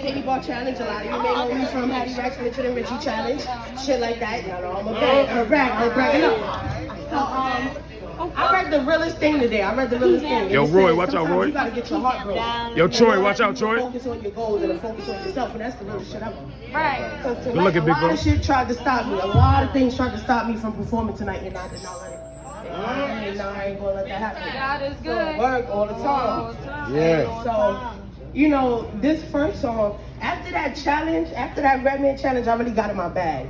the Haiti Bar Challenge. A lot of you may know me from Hattie Racks Richard and Richie Challenge. Shit like that. You know, I'm a brag. I'm bragging up. So, I read the realest thing today. Yo, Roy, watch out, Roy. You gotta get your heart broken. Yo, Troy, watch out, Troy. Focus on your goals and focus on yourself, and that's the real shit ever. Right. Good looking, big bro. A lot of shit tried to stop me. A lot of things tried to stop me from performing tonight, and I did not let it. And I ain't gonna let that happen. God is good. So work all the time. Yeah. So, you know, this first song, after that challenge, after that Redman challenge, I really got in my bag.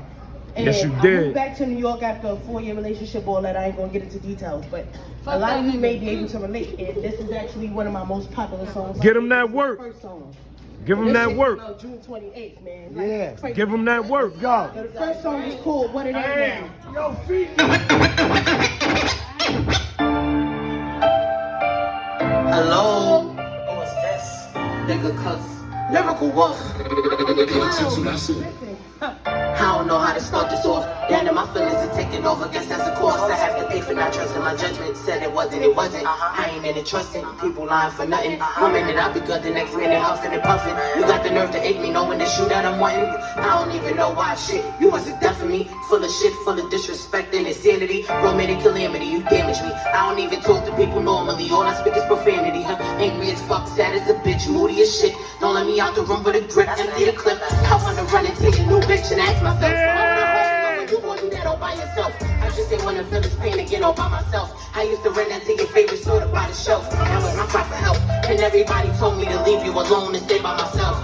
And yes, you I did. moved back to New York after a 4-year relationship, all that. I ain't gonna get into details, but a lot of you may be able to relate. And this is actually one of my most popular songs. Get him that work. First song. Give him that work. June 28th, man. Yeah. Give him that work. Go. The first song is called What It Ain't Now. Yo, feet. Hello. What's this? Bigga Kook. Lyrical Wolf. I don't know how to start this off. Down in my feelings are taking over. Guess that's a cost. I have to pay for not trusting my judgment. Said it wasn't. I ain't in it trusting. People lying for nothing. One minute I'll be good, the next minute huffing and puffing. You got the nerve to ache me, knowing the shoe that I'm wanting. I don't even know why shit. You wasn't deaf for me. Full of shit, full of disrespect and insanity. Romantic calamity, you damage me. I don't even talk to people normally. All I speak is profanity. Angry as fuck, sad as a bitch, moody as shit. Don't let me out the room with a grip, empty the clip. I wanna run and take a new bitch and ask myself, you gon' do that all by yourself? I just ain't wanna feel this pain again all by myself. I used to run that to your favorite store to buy the shelf. That was my cry for help. And everybody told me to leave you alone and stay by myself.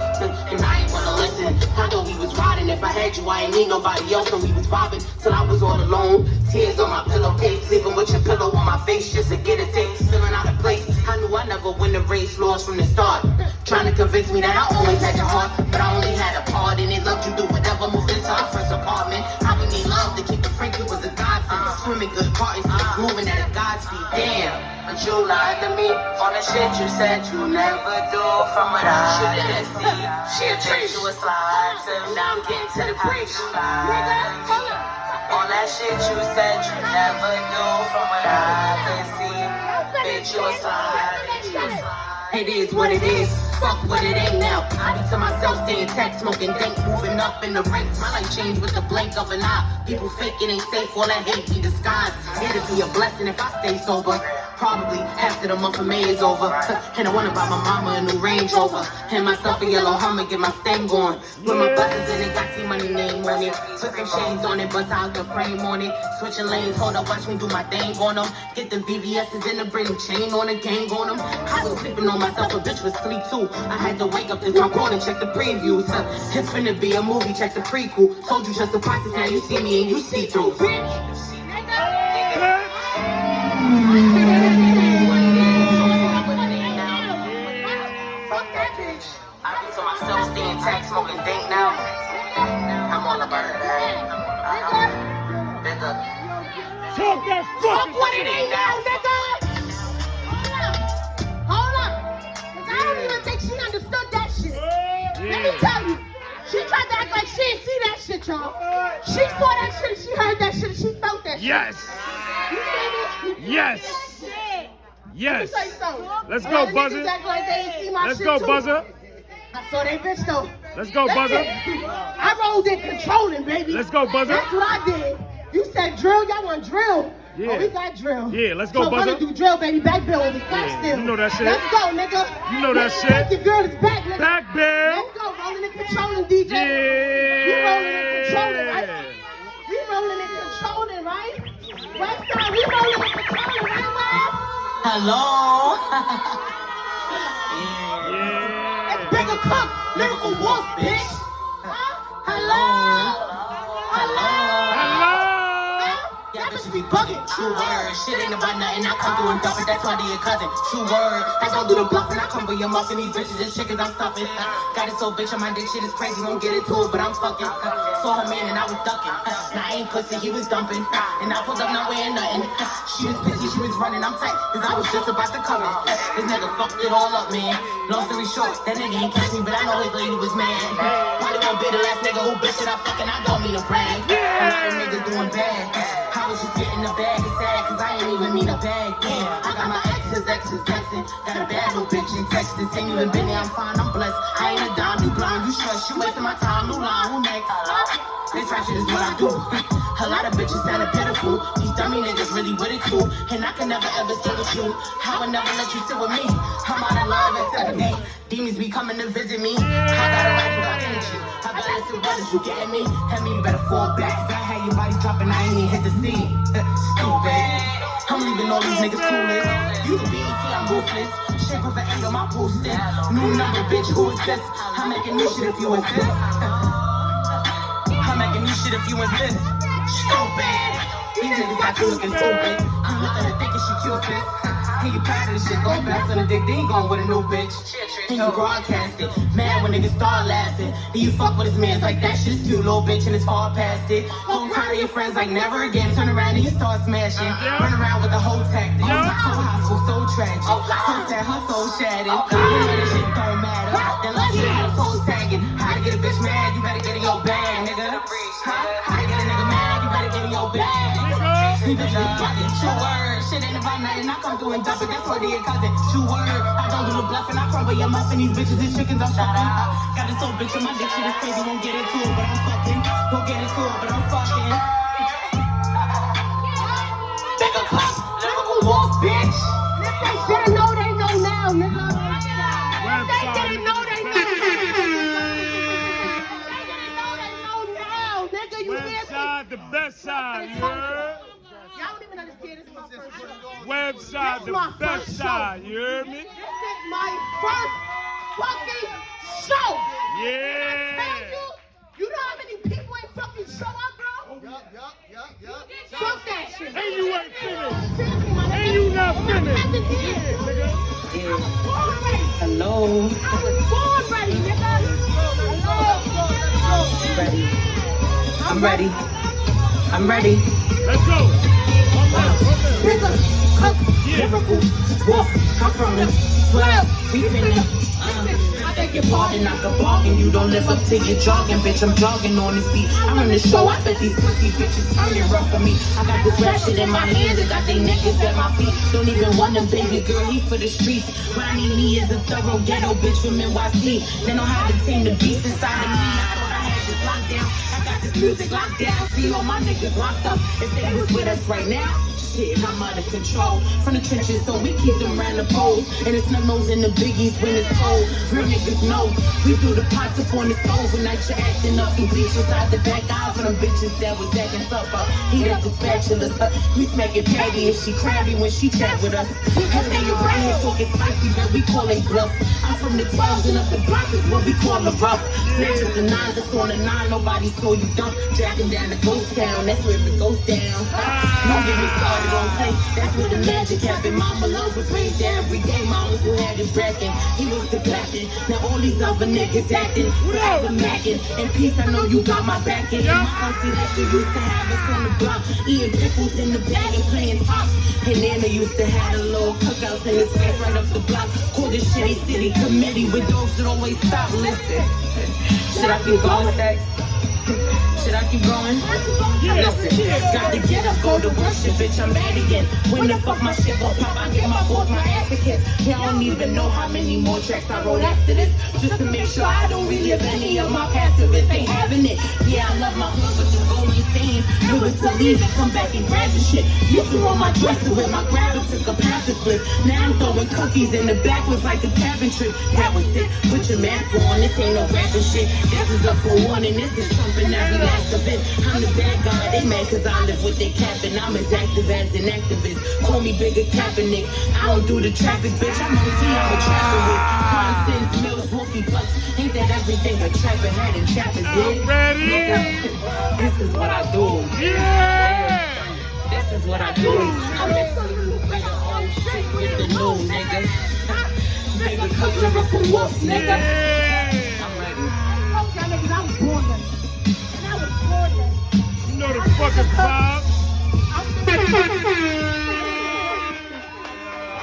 And I ain't wanna listen. I thought we was riding. If I had you, I ain't need nobody else. And we was vibing till I was all alone. Tears on my pillowcase, sleeping with your pillow on my face just to get a taste. Feeling out of place. I knew I never win the race, lost from the start. Trying to convince me that I always had your heart, but I only had a part in it. Loved you through whatever. Moved into our first apartment. I would need love to keep the Frankie was a godsend. Swimming good parties, moving at a Godspeed. Damn, but you lied to me on the shit you said you never do. From what I shouldn't see, she a treat you a slide. So now I'm getting to the breach. All that shit you said you never do. From what I can see, bitch you a slide. It is what it is. Fuck what it ain't now. I be to myself staying tech, smoking dank, moving up in the ranks. My life changed with the blink of an eye. People fake it ain't safe, all that hate be disguised. It'd be a blessing if I stay sober. Probably after the month of May is over. And I wanna buy my mama a new Range Rover. And myself a yellow Hummer, get my stain going. With my buttons in it, got T-Money name on it. Put some shades on it, bust out the frame on it. Switching lanes, hold up, watch me do my thing on them. Get the VVS's in the bring chain on the gang on them. I was sleeping on myself, a bitch was asleep too. I had to wake up this my call and check the previews. It's finna be a movie, check the prequel. Told you just the process, now you see me and you see through. Fuck that bitch. I be to myself staying tax, smoking dank now. I'm on the burn. Bigga. Talk that Fuck what it ain't now, nigga. Hold up. Cause I don't even think she understood that shit. Let me tell you. She tried to act like she didn't see that shit, y'all. She saw that shit, she heard that shit, she felt that shit. Yes. You feel me? Yes. Yes. Let me tell you something. Let's A go, lot of Buzzer. niggas act like they ain't see my Let's shit go, too. Buzzer. I saw they bitch though. Let's go, Buzzer. I rolled in controlling, baby. Let's go, Buzzer. That's what I did. You said drill, y'all want drill? Yeah. Oh, we got drill. Yeah, let's go, so Buzzer. So do drill, baby. Back bill will be back Yeah, still. you know that shit. Let's go, nigga. You know that shit. Take your girl is back, nigga. Back, Bill. Let's go. Rolling and controlling, DJ. Yeah. You rolling and controlling, right? We rolling and controlling, right? Right side, we rolling and controlling, right, man? Hello. Yeah. It's Bigga Kook, lyrical wolf, bitch. Hello. Hello. Yeah, bitch, you be bugging. True word. Shit ain't about nothing. I come through and dump it. That's why they your cousin. True word. I don't do the bluffing. I come with your muffin. These bitches and chickens I'm stuffing. Got it so bitch on my dick. Shit is crazy. Won't get into it, but I'm fucking. Saw her man and I was ducking. Now I ain't pussy. He was dumping. And I pulled up not wearing nothing. She was pissy. She was running. I'm tight. Cause I was just about to come in. This nigga fucked it all up, man. Long story short, that nigga ain't catch me, but I know his lady was mad. Probably won't be the last nigga who bitch it I fucking. I don't mean to brag. A lot of niggas doing bad. I was just getting the bag, it's sad, cause I ain't even mean a bag, damn. I got my exes texting, got a bad little bitch in Texas, ain't even been there, I'm fine, I'm blessed. I ain't a dime, you blind, bitch, you wasting my time, new line, who next? This rap shit is what I do. A lot of bitches sounding pitiful. These dummy niggas really with it too. And I can never ever sit with you. I would never let you sit with me. I'm out of love and sympathy. Demons be coming to visit me. I got a right to got energy. I better listen brothers, you getting me? Tell me you better fall back. Cause I had your body dropping, I ain't even hit the scene. Stupid. I'm leaving all these niggas clueless. You the BET, I'm ruthless. Shape of an angle, my posting. New number, bitch, who is this? I'm making new shit if you insist. I'm making new shit if you insist. Stupid. These niggas got you looking stupid. I'm looking at thinking she cute, sis. And you proud of this shit, going back on the dick, then you going with a new bitch. And you broadcast it, mad when niggas start laughing. Then you fuck with his mans like that shit is cute, little bitch, and it's far past it. Don't cry to your friends like never again. Turn around and you start smashing. Run around with the whole tactic. So high school, so tragic. So sad, her soul shattered. You know this shit don't matter. Then let's see how the soul tagging. How to get a bitch mad, you better get in your bag, nigga. How to get a nigga mad, you better get in your bag. These bitches be bugging, true word. Shit ain't about nothing, I come through and dump it. That's what they cousin, true word. I don't do the bluffing, I crumble your muffin. These bitches and chickens, I'm stuffing. Got this old bitch in my dick, shit is crazy. Won't get into it, but I'm fucking. Won't get into it, but I'm fucking. Bigga Kook, lyrical wolf, bitch. If they didn't know, they know now, nigga. They didn't know, they know now. They didn't know, they know now, nigga. You hear me? Website, the best side, you heard? Y'all don't even understand this is my first show. Website, the best side, you heard me? This is my first fucking show. Yeah. Tell you, you know how many people ain't fucking show up, bro? Yup. Fuck that shit. And you ain't finished. And you not finished. I'm born ready. Hello. I was born ready, nigga. Hello. I'm ready. I'm ready. Let's go. Bigga Kook, Lyrical wolf, I'm from the 12. We finna. I beg your pardon, I can bargain. You don't live up to your jogging, bitch. I'm jogging on this beat. I'm on the show. I bet these pussy bitches turning rough for me. I got this rap shit in my hands. I got they niggas at my feet. Don't even want them, baby girl. He for the streets. What I need me is a thorough ghetto bitch from NYC. They know how to tame the beast inside of me. I thought I had this locked down. I got this music locked down. See all my niggas locked up. If they was with us right now, shit, I'm out of control. From the trenches, so we keep them round the poles. And it's no-nos in the biggies when it's cold. Real niggas know we threw the pots up on the stove. And night you're acting up. You bleach inside the back eyes for them bitches that was acting tough up. Heat up the spatulas. We smacking patty and she crabby when she chat with us. And they around here talking spicy, but we call it bluff. I'm from the 12s and up the block is what we call the rough. Snatch with the 9s, that's on the 9. Nobody saw you dump. Dragging down the ghost town, that's where it goes down. Don't get me started on play, that's where the magic happened. Mama love was raised every day. My uncle had it bragging, he was the captain. Now all these other niggas acting, forever macking. In peace, I know you got my backing. My auntie like they used to have us on the block, eating pickles in the bag and playing tops. And then they used to have a little cookouts in the space right up the block. Called the Shitty City Committee with dogs that always stop. Listen, should I keep going, Stacks? Should I keep going? Listen, got to get up, go to worship, bitch, I'm mad again. When the fuck my shit gon' pop, I get my balls, my ass a kiss. Yeah, I don't even know how many more tracks I wrote after this. Just to make sure I don't relive any of my past if it ain't having it. Yeah, I love my hood, but the golden stain. You was to leave and come back and grab the shit. Used to roll my dresser with my grabber, took a pass to split. Now I'm throwing cookies in the back was like a cabin trip. That was it, put your mask on, this ain't no rapping shit. This is a forewarning, this is trumping every last of it. I'm the bad guy, they mad cause I live with they cap and I'm as active as an activist. Call me Bigga Kaepernick, I don't do the traffic, bitch. I'm OT, I'm a trapper with crime sins, mills, wonky butts. Ain't that everything a trapper had and trapper did? Ready? This is what I do. Yeah! This is what I do. I mix a little bit of old shit with the new nigga. Bigga Kook, lyrical wolf, nigga.